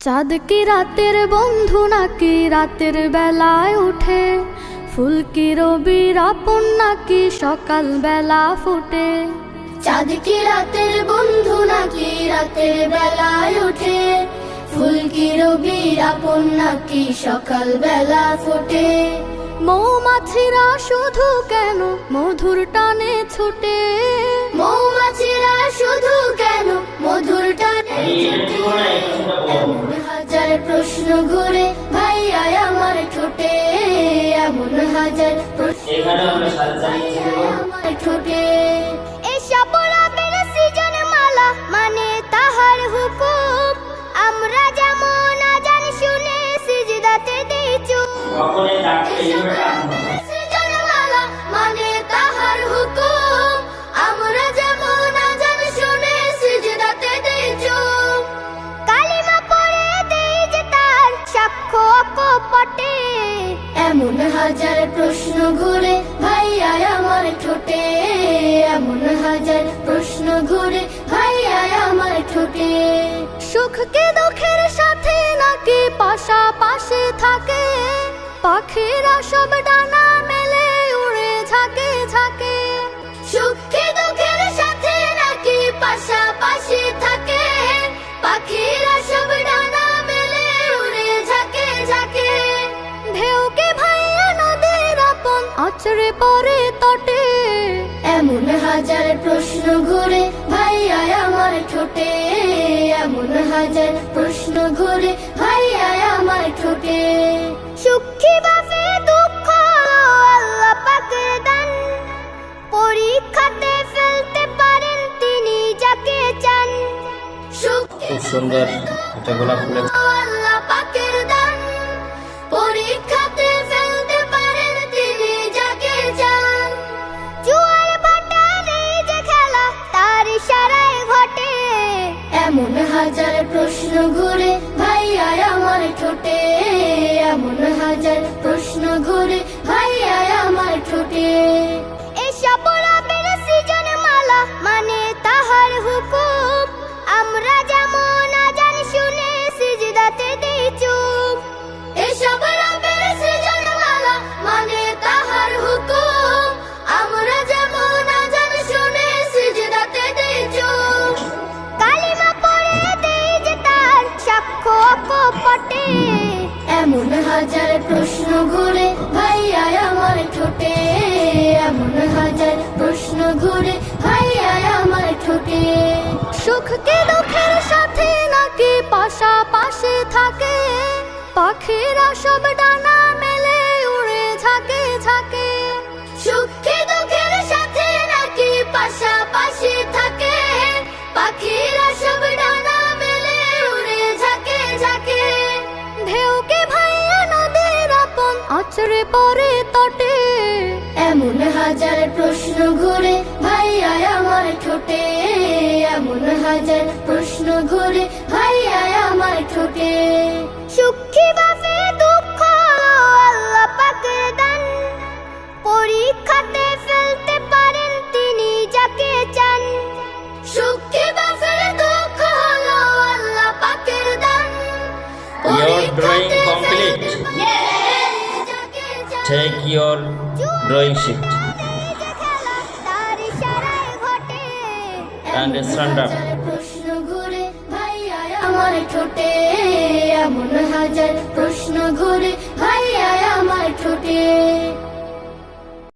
চাঁদ কি রাতের বন্ধু নাকি রাতের বেলায় উঠে, ফুল কি রবির আপন নাকি সকাল বেলা ফুটে। চাঁদ কি রাতের বন্ধু নাকি রাতের বেলায় ওঠে, ফুল কি রবির আপন নাকি সকাল বেলা ফোটে। মৌমাছিরা শুধু কেন মধুর টানে ছুটে, মৌমাছিরা শুধু কেন মধুর টানে ছুটে। এমন হাজার প্রশ্ন ঘুরে ভাইয়া আমার ঠোঁটে, এমন হাজার প্রশ্ন আমার ঠোঁটে। এসব রবের সৃজন মালা মানে তাহার হুকুম, আমরা যেমন আজান শুনে সিজদাতে দেই চুপ। সৃজন মালা মানে তাহার হুকুম, আমরা যেমন আজান শুনে সিজদাতে দেই চুপ। কালিমা পড়ে দেই যে তার সাক্ষ্য অকপটে, এমন হাজার প্রশ্ন ঘুরে ভাইয়া আমার ঠোঁটে, এমন হাজার প্রশ্ন ঘুরে ভাইয়া আমার ঠোঁটে। সুখ কি দুঃখের সাথে নাকি পাশাপাশি থাকে, পাখিরা সব ডানা মেলে উড়ে ঝাঁকে ঝাঁকে। সুখ কি দুঃখের সাথে নাকি পাশাপাশি থাকে, পাখিরা সব ডানা মেলে উড়ে ঝাঁকে ঝাঁকে। ঢেউ কি ভাইয়া নদীর আপন আছড়ে পড়ে তটে, এমন হাজার প্রশ্ন ঘুরে ভাইয়া আমার ঠোঁটে, এমন হাজার প্রশ্ন ঘুরে ভাইয়া আমার ঠোঁটে। সুখী বাফে দুঃখ আল্লাহ পাকের দান, পরীক্ষাতে ফেলতে পারেন তিনি যাকে চান। খুব সুন্দর এটা গোলাপ ফুলের আল্লাহ পাকের দান, পরীক্ষাতে ফেলতে পারেন তিনি যাকে চান। জুয়ার ভাটার এই যে খেলা তার ইশারায় ঘটে, এমন হাজার প্রশ্ন ঘুরে ভাইয়া আমার ঠোঁটে, এমন হাজার প্রশ্ন ঘুরে ভাইয়া আমার ঠোঁটে। এসব রবের সৃজন মালা মানে তাহার হুকুম, আমরা যেমন আজান শুনে সিজদাতে দেই চুপ। এসব রবের সৃজন মালা মানে তাহার হুকুম, আমরা যেমন আজান শুনে সিজদাতে দেই চুপ। কালিমা পড়ে দেই যে তার সাক্ষ্য অকপটে, এমন হাজার প্রশ্ন ঘুরে ভাইয়া আমার ঠোঁটে, এমন হাজার প্রশ্ন ঘুরে ভাইয়া আমার ঠোঁটে। সুখ কি দুঃখের সাথে নাকি পাশাপাশি থাকে, পাখিরা সব ডানা মেলে উড়ে ঝাঁকে ঝাঁকে। সুখ কি দুঃখের সাথে নাকি পাশাপাশি থাকে, পাখিরা সব ডানা মেলে উড়ে ঝাঁকে ঝাঁকে। ঢেউ কি ভাইয়া নদীর আপন আছড়ে পড়ে তটে, এমন হাজার প্রশ্ন ঘুরে ভাইয়া আমার ঠোঁটে, এমন হাজার প্রশ্ন ঘুরে ভাইয়া আমার ঠোঁটে। সুখী বাফে দুঃখ আল্লাহ পাকের দান, পরীক্ষাতে ফেলতে পারেন তিনি যাকে চান। সুখী বাফে দুঃখ হলো আল্লাহ পাকের দান, Your drawing complete. Take your drawing sheet and stand up. প্রশ্ন ঘুরে ভাইয়া আমার ঠোঁটে, এমন হাজার প্রশ্ন ঘুরে